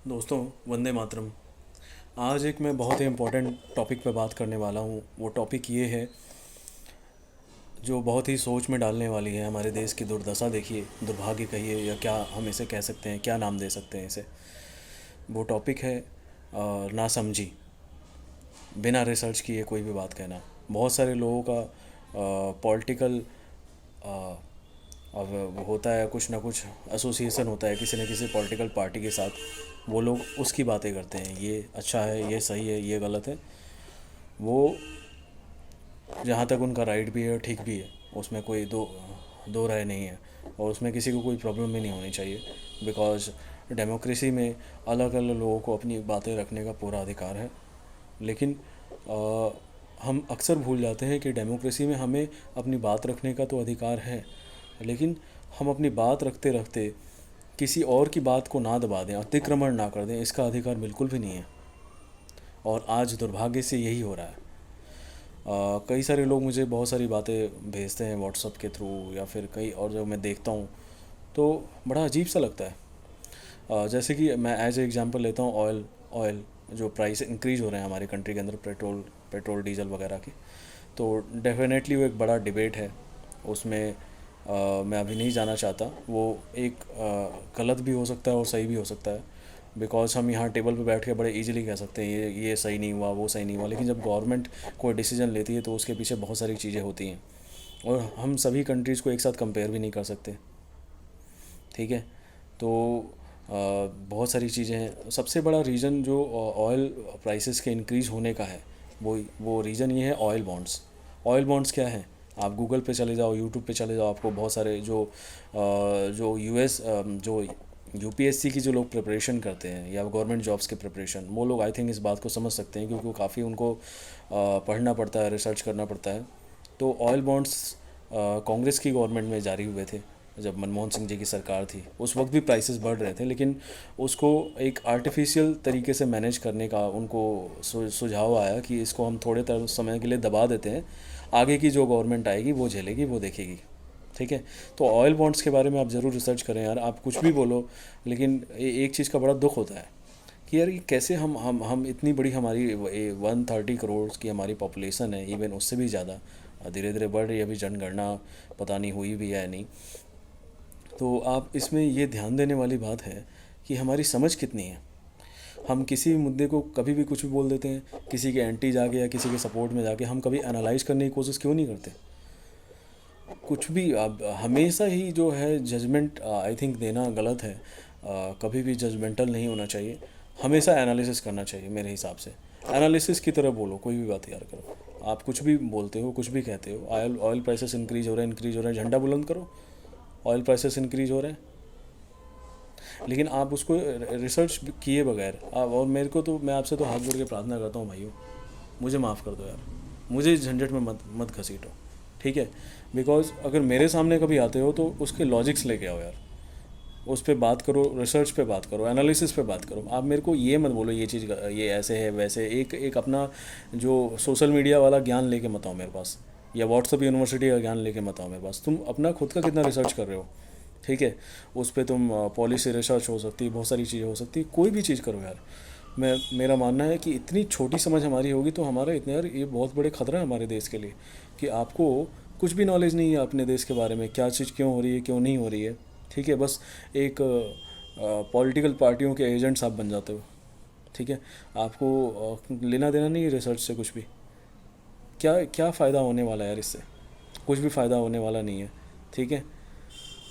दोस्तों, वंदे मातरम। आज एक मैं बहुत ही इम्पोर्टेंट टॉपिक पे बात करने वाला हूँ। वो टॉपिक ये है जो बहुत ही सोच में डालने वाली है। हमारे देश की दुर्दशा देखिए, दुर्भाग्य कहिए या क्या हम इसे कह सकते हैं, क्या नाम दे सकते हैं इसे। वो टॉपिक है नासमझी, बिना रिसर्च किए कोई भी बात कहना। बहुत सारे लोगों का पॉलिटिकल अब वो होता है, कुछ ना कुछ एसोसिएशन होता है किसी न किसी पॉलिटिकल पार्टी के साथ। वो लोग उसकी बातें करते हैं, ये अच्छा है, ये सही है, ये गलत है। वो जहाँ तक उनका राइट भी है और ठीक भी है, उसमें कोई दो दो राय नहीं है। और उसमें किसी को कोई प्रॉब्लम भी नहीं होनी चाहिए, बिकॉज डेमोक्रेसी में अलग अलग लोगों को अपनी बातें रखने का पूरा अधिकार है। लेकिन अ, हम अक्सर भूल जाते हैं कि डेमोक्रेसी में हमें अपनी बात रखने का तो अधिकार है, लेकिन हम अपनी बात रखते रखते किसी और की बात को ना दबा दें, अतिक्रमण ना कर दें, इसका अधिकार बिल्कुल भी नहीं है। और आज दुर्भाग्य से यही हो रहा है। कई सारे लोग मुझे बहुत सारी बातें भेजते हैं व्हाट्सअप के थ्रू या फिर कई और जब मैं देखता हूँ तो बड़ा अजीब सा लगता है। जैसे कि मैं एज ए एग्जांपल लेता हूँ, ऑयल जो प्राइस इंक्रीज़ हो रहे हैं हमारी कंट्री के अंदर, पेट्रोल डीजल वगैरह के। तो डेफिनेटली वो एक बड़ा डिबेट है। उसमें मैं अभी नहीं जाना चाहता। वो एक गलत भी हो सकता है और सही भी हो सकता है। बिकॉज हम यहाँ टेबल पे बैठ के बड़े इजीली कह सकते हैं ये सही नहीं हुआ, वो सही नहीं हुआ, लेकिन जब गवर्नमेंट कोई डिसीजन लेती है तो उसके पीछे बहुत सारी चीज़ें होती हैं। और हम सभी कंट्रीज़ को एक साथ कंपेयर भी नहीं कर सकते। ठीक है। तो बहुत सारी चीज़ें हैं। सबसे बड़ा रीज़न जो ऑयल प्राइसेस के इंक्रीज़ होने का है, वो रीज़न ये है ऑयल बॉन्ड्स। ऑयल बॉन्ड्स क्या है? आप गूगल पे चले जाओ, यूट्यूब पे चले जाओ, आपको बहुत सारे जो यूएस जो यूपीएससी की जो लोग प्रिपरेशन करते हैं या गवर्नमेंट जॉब्स के प्रिपरेशन, वो लोग आई थिंक इस बात को समझ सकते हैं, क्योंकि वो काफ़ी उनको पढ़ना पड़ता है, रिसर्च करना पड़ता है। तो ऑयल बॉन्ड्स कांग्रेस की गवर्नमेंट में जारी हुए थे। जब मनमोहन सिंह जी की सरकार थी उस वक्त भी प्राइसेस बढ़ रहे थे, लेकिन उसको एक आर्टिफिशियल तरीके से मैनेज करने का उनको सुझाव आया कि इसको हम थोड़े समय के लिए दबा देते हैं, आगे की जो गवर्नमेंट आएगी वो झेलेगी, वो देखेगी। ठीक है। तो ऑयल बॉन्ड्स के बारे में आप ज़रूर रिसर्च करें यार। आप कुछ भी बोलो, लेकिन एक चीज़ का बड़ा दुख होता है कि यार ये कैसे हम इतनी बड़ी हमारी 130 करोड़ की हमारी पॉपुलेशन है, इवन उससे भी ज़्यादा धीरे धीरे बढ़ रही है। अभी जनगणना पता नहीं हुई भी है या नहीं। तो आप इसमें ये ध्यान देने वाली बात है कि हमारी समझ कितनी है। हम किसी भी मुद्दे को कभी भी कुछ भी बोल देते हैं, किसी के एंटी जाके या किसी के सपोर्ट में जाके हम कभी एनालाइज करने की कोशिश क्यों नहीं करते? कुछ भी अब हमेशा ही जो है जजमेंट आई थिंक देना गलत है। कभी भी जजमेंटल नहीं होना चाहिए, हमेशा एनालिसिस करना चाहिए मेरे हिसाब से। एनालिसिस की तरह बोलो, कोई भी बात यार करो। आप कुछ भी बोलते हो, कुछ भी कहते हो, ऑयल ऑयल प्राइसेस इंक्रीज हो रहे हैं, झंडा बुलंद करो, ऑयल प्राइसेस इंक्रीज हो रहे हैं। लेकिन आप उसको रिसर्च किए बगैर आप, और मेरे को तो, मैं आपसे तो हाथ जोड़ के प्रार्थना करता हूँ भाइयों, मुझे माफ़ कर दो यार, मुझे इस झंझट में मत मत घसीटो। ठीक है। बिकॉज अगर मेरे सामने कभी आते हो तो उसके लॉजिक्स लेके आओ यार, उस पर बात करो, रिसर्च पे बात करो, एनालिसिस पे बात करो। आप मेरे को ये मत बोलो ये चीज़ ये ऐसे है वैसे, एक एक अपना जो सोशल मीडिया वाला ज्ञान लेके मत आओ मेरे पास, या व्हाट्सअप यूनिवर्सिटी का ज्ञान लेके मत आओ मेरे पास। तुम अपना खुद का कितना रिसर्च कर रहे हो? ठीक है। उस पर तुम पॉलिसी रिसर्च हो सकती है, बहुत सारी चीज़ें हो सकती है, कोई भी चीज़ करो यार। मेरा मानना है कि इतनी छोटी समझ हमारी होगी तो हमारा इतने, यार ये बहुत बड़े खतरा है हमारे देश के लिए कि आपको कुछ भी नॉलेज नहीं है अपने देश के बारे में, क्या चीज़ क्यों हो रही है, क्यों नहीं हो रही है। ठीक है। बस एक पॉलिटिकल पार्टियों के एजेंट्स आप बन जाते हो। ठीक है। आपको लेना देना नहीं है रिसर्च से कुछ भी। क्या क्या फ़ायदा होने वाला है यार इससे? कुछ भी फ़ायदा होने वाला नहीं है। ठीक है।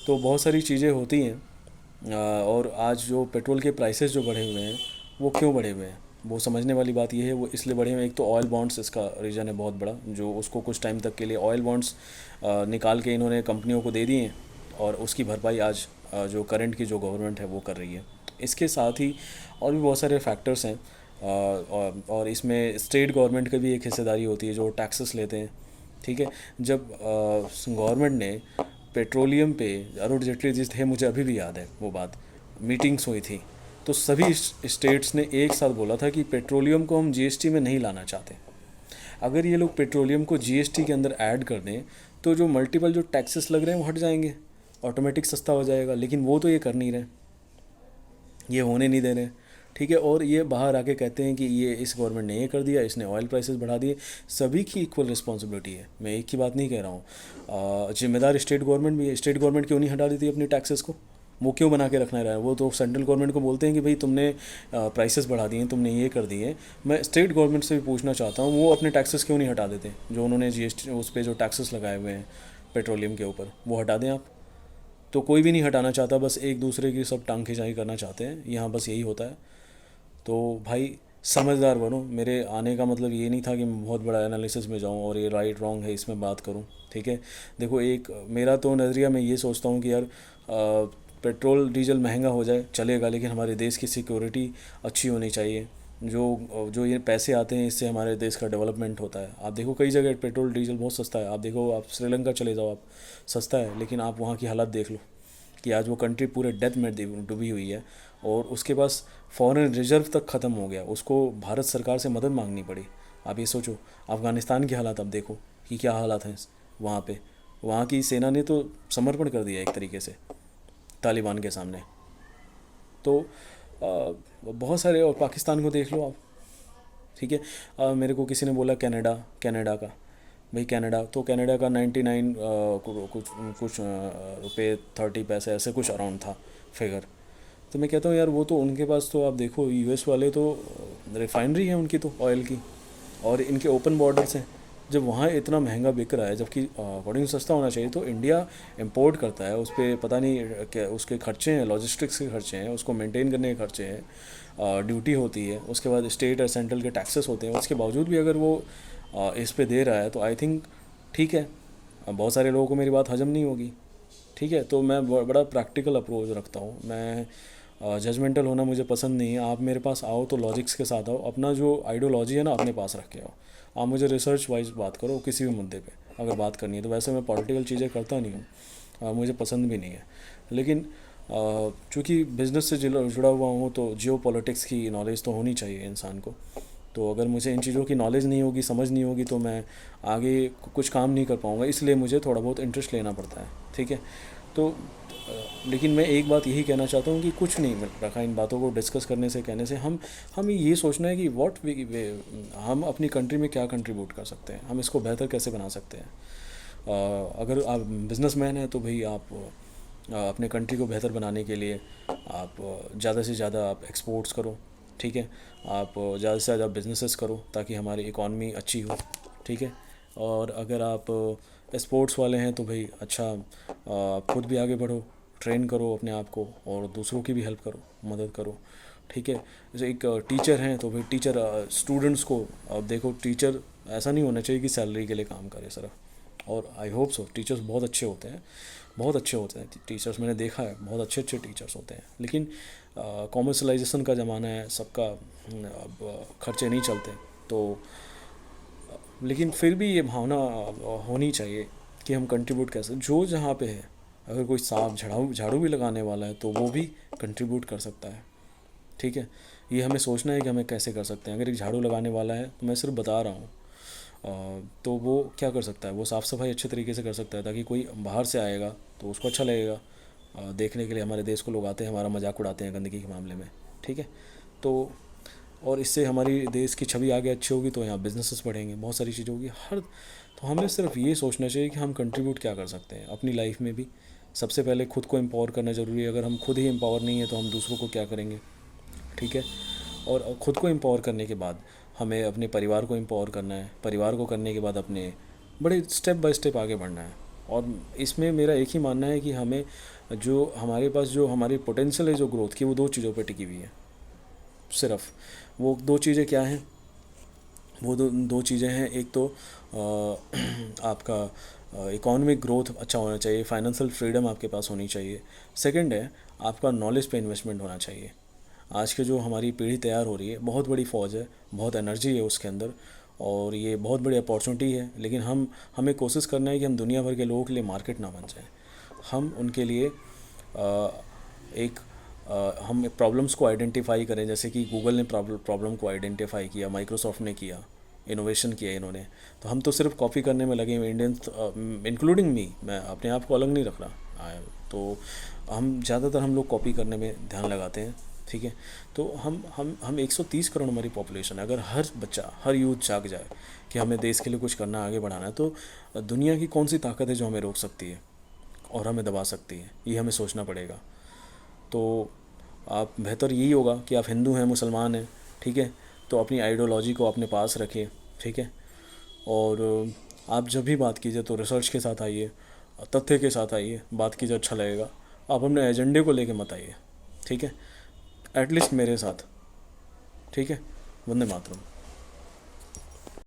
तो बहुत सारी चीज़ें होती हैं। और आज जो पेट्रोल के प्राइसेस जो बढ़े हुए हैं, वो क्यों बढ़े हुए हैं, वो समझने वाली बात ये है। वो इसलिए बढ़े हुए हैं, एक तो ऑयल बॉन्ड्स इसका रीज़न है बहुत बड़ा, जो उसको कुछ टाइम तक के लिए ऑयल बॉन्ड्स निकाल के इन्होंने कंपनियों को दे दिए हैं, और उसकी भरपाई आज जो करंट की जो गवर्नमेंट है वो कर रही है। इसके साथ ही और भी बहुत सारे फैक्टर्स हैं। और इसमें स्टेट गवर्नमेंट की भी एक हिस्सेदारी होती है, जो टैक्सेस लेते हैं। ठीक है। जब गवर्नमेंट ने पेट्रोलियम पे, अरुण जेटली जी थे, मुझे अभी भी याद है वो बात, मीटिंग्स हुई थी, तो सभी स्टेट्स ने एक साथ बोला था कि पेट्रोलियम को हम जीएसटी में नहीं लाना चाहते। अगर ये लोग पेट्रोलियम को जीएसटी के अंदर ऐड कर दें तो जो मल्टीपल जो टैक्सेस लग रहे हैं वो हट जाएंगे, ऑटोमेटिक सस्ता हो जाएगा। लेकिन वो तो ये कर नहीं रहे। ये होने नहीं दे रहे हैं। ठीक है, और ये बाहर आके कहते हैं कि ये इस गवर्नमेंट ने ये कर दिया, इसने ऑयल प्राइसेस बढ़ा दिए। सभी की इक्वल रिस्पॉन्सिबिलिटी है, मैं एक की बात नहीं कह रहा हूँ। जिम्मेदार स्टेट गवर्नमेंट भी है। स्टेट गवर्नमेंट क्यों नहीं हटा देती अपनी टैक्सेस को? वो क्यों बना के रखना रहा है? वो तो सेंट्रल गवर्नमेंट को बोलते हैं कि भाई तुमने प्राइसेस बढ़ा दिए, तुमने ये कर दिए। मैं स्टेट गवर्नमेंट से भी पूछना चाहता हूँ, वो अपने टैक्सेस क्यों नहीं हटा देते? जो उन्होंने जीएसटी उस पर जो टैक्सेस लगाए हुए हैं पेट्रोलियम के ऊपर, वो हटा दें आप। तो कोई भी नहीं हटाना चाहता, बस एक दूसरे की सब टांग खिंचाई करना चाहते हैं, यहाँ बस यही होता है। तो भाई समझदार बनो। मेरे आने का मतलब ये नहीं था कि मैं बहुत बड़ा एनालिसिस में जाऊँ और ये राइट रॉन्ग है इसमें बात करूँ। ठीक है, देखो एक मेरा तो नज़रिया, मैं ये सोचता हूँ कि यार पेट्रोल डीजल महंगा हो जाए चलेगा, लेकिन हमारे देश की सिक्योरिटी अच्छी होनी चाहिए। जो जो ये पैसे आते हैं इससे हमारे देश का डेवलपमेंट होता है। आप देखो कई जगह पेट्रोल डीजल बहुत सस्ता है। आप देखो, आप श्रीलंका चले जाओ, आप सस्ता है, लेकिन आप वहाँ की हालत देख लो कि आज वो कंट्री पूरे डेथ में डूबी हुई है, और उसके पास फॉरेन रिजर्व तक ख़त्म हो गया, उसको भारत सरकार से मदद मांगनी पड़ी। आप ये सोचो, अफ़गानिस्तान की हालात आप देखो कि क्या हालात हैं वहाँ पे। वहाँ की सेना ने तो समर्पण कर दिया एक तरीके से तालिबान के सामने। तो बहुत सारे, और पाकिस्तान को देख लो आप। ठीक है, मेरे को किसी ने बोला कनाडा, कनाडा का, भाई कनाडा तो कनाडा का 99 कुछ कुछ रुपये 30 पैसे ऐसे कुछ अराउंड था फिगर। तो मैं कहता हूँ यार, वो तो उनके पास तो आप देखो, यूएस वाले तो रिफाइनरी है उनकी तो ऑयल की, और इनके ओपन बॉर्डर्स हैं। जब वहाँ इतना महंगा बिक रहा है, जबकि अकॉर्डिंग सस्ता होना चाहिए, तो इंडिया इंपोर्ट करता है, उस पर पता नहीं क्या उसके खर्चे हैं, लॉजिस्टिक्स के खर्चे हैं, उसको मेंटेन करने के खर्चे हैं, ड्यूटी होती है, उसके बाद स्टेट और सेंट्रल के टैक्सेस होते हैं। उसके बावजूद भी अगर वो इस पे दे रहा है, तो आई थिंक ठीक है। बहुत सारे लोगों को मेरी बात हजम नहीं होगी। ठीक है, तो मैं बड़ा प्रैक्टिकल अप्रोच रखता हूँ। मैं जजमेंटल होना मुझे पसंद नहीं है। आप मेरे पास आओ तो लॉजिक्स के साथ आओ, अपना जो आइडियोलॉजी है ना अपने पास रख के आओ। आप मुझे रिसर्च वाइज बात करो किसी भी मुद्दे पे अगर बात करनी है तो। वैसे मैं पॉलिटिकल चीज़ें करता नहीं हूँ, मुझे पसंद भी नहीं है। लेकिन चूँकि बिज़नेस से जुड़ा हुआ हूँ, तो जियो पॉलिटिक्स की नॉलेज तो होनी चाहिए इंसान को। तो अगर मुझे इन चीज़ों की नॉलेज नहीं होगी, समझ नहीं होगी, तो मैं आगे कुछ काम नहीं कर पाऊँगा। इसलिए मुझे थोड़ा बहुत इंटरेस्ट लेना पड़ता है। ठीक है, तो लेकिन मैं एक बात यही कहना चाहता हूँ कि कुछ नहीं मिल रखा इन बातों को डिस्कस करने से, कहने से। हम ये सोचना है कि हम अपनी कंट्री में क्या कंट्रीब्यूट कर सकते हैं, हम इसको बेहतर कैसे बना सकते हैं। अगर आप बिजनेसमैन हैं तो भाई आप अपने कंट्री को बेहतर बनाने के लिए आप ज़्यादा से ज़्यादा आप एक्सपोर्ट्स करो। ठीक है, आप ज़्यादा से ज़्यादा बिजनेसेस करो ताकि हमारी इकॉनमी अच्छी हो। ठीक है, और अगर आप स्पोर्ट्स वाले हैं तो भाई अच्छा, आप खुद भी आगे बढ़ो, ट्रेन करो अपने आप को, और दूसरों की भी हेल्प करो, मदद करो। ठीक है, जैसे एक टीचर हैं तो भाई टीचर स्टूडेंट्स को, अब देखो टीचर ऐसा नहीं होना चाहिए कि सैलरी के लिए काम करे सिर्फ। और आई होप सो टीचर्स बहुत अच्छे होते हैं, बहुत अच्छे होते हैं टीचर्स, मैंने देखा है बहुत अच्छे अच्छे टीचर्स होते हैं। लेकिन कॉमर्शलाइजेशन का ज़माना है, सबका अब खर्चे नहीं चलते। तो लेकिन फिर भी ये भावना होनी चाहिए कि हम कंट्रीब्यूट कैसे, जो जहाँ पे है। अगर कोई साफ झाड़ू भी लगाने वाला है तो वो भी कंट्रीब्यूट कर सकता है। ठीक है, ये हमें सोचना है कि हमें कैसे कर सकते हैं। अगर एक झाड़ू लगाने वाला है तो मैं सिर्फ बता रहा हूँ, तो वो क्या कर सकता है, वो साफ़ सफाई अच्छे तरीके से कर सकता है ताकि कोई बाहर से आएगा तो उसको अच्छा लगेगा। देखने के लिए हमारे देश को लोग आते हैं, हमारा मजाक उड़ाते हैं गंदगी के मामले में। ठीक है, तो और इससे हमारी देश की छवि आगे अच्छी होगी, तो यहाँ बिजनेसेस बढ़ेंगे, बहुत सारी चीज़ें होगी हर। तो हमें सिर्फ ये सोचना चाहिए कि हम कंट्रीब्यूट क्या कर सकते हैं अपनी लाइफ में भी। सबसे पहले खुद को एम्पावर करना ज़रूरी है। अगर हम खुद ही एम्पावर नहीं है तो हम दूसरों को क्या करेंगे। ठीक है, और ख़ुद को एम्पावर करने के बाद हमें अपने परिवार को एम्पावर करना है। परिवार को करने के बाद अपने बड़े स्टेप बाय स्टेप आगे बढ़ना है। और इसमें मेरा एक ही मानना है कि हमें जो हमारे पास जो हमारी पोटेंशियल है जो ग्रोथ की, वो दो चीज़ों पर टिकी हुई है सिर्फ। वो दो चीज़ें क्या हैं? वो दो चीज़ें हैं, एक तो आपका इकोनॉमिक ग्रोथ अच्छा होना चाहिए, फाइनेंशियल फ्रीडम आपके पास होनी चाहिए। सेकंड है आपका नॉलेज पे इन्वेस्टमेंट होना चाहिए। आज के जो हमारी पीढ़ी तैयार हो रही है, बहुत बड़ी फ़ौज है, बहुत एनर्जी है उसके अंदर, और ये बहुत बड़ी अपॉर्चुनिटी है। लेकिन हमें कोशिश करना है कि हम दुनिया भर के लोगों के लिए मार्केट ना बन जाए। हम उनके लिए एक हम प्रॉब्लम्स को आइडेंटिफाई करें, जैसे कि गूगल ने प्रॉब्लम को आइडेंटिफाई किया, माइक्रोसॉफ्ट ने किया, इनोवेशन किया इन्होंने। तो हम तो सिर्फ कॉपी करने में लगे हुए इंडियंस, इंक्लूडिंग मी, मैं अपने आप को अलग नहीं रख रहा। तो हम ज़्यादातर हम लोग कॉपी करने में ध्यान लगाते हैं। ठीक है। तो हम 130 करोड़ हमारी पॉपुलेशन है, अगर हर बच्चा, हर यूथ जाग जाए कि हमें देश के लिए कुछ करना, आगे बढ़ाना है, तो दुनिया की कौन सी ताकत है जो हमें रोक सकती है और हमें दबा सकती है, ये हमें सोचना पड़ेगा। तो आप, बेहतर यही होगा कि आप हिंदू हैं, मुसलमान हैं, ठीक है, तो अपनी आइडियोलॉजी को अपने पास रखिए, ठीक है। और आप जब भी बात कीजिए तो रिसर्च के साथ आइए, तथ्य के साथ आइए, बात कीजिए, अच्छा लगेगा। आप अपने एजेंडे को लेके मत आइए, ठीक है, एटलीस्ट मेरे साथ, ठीक है। वंदे मातरम।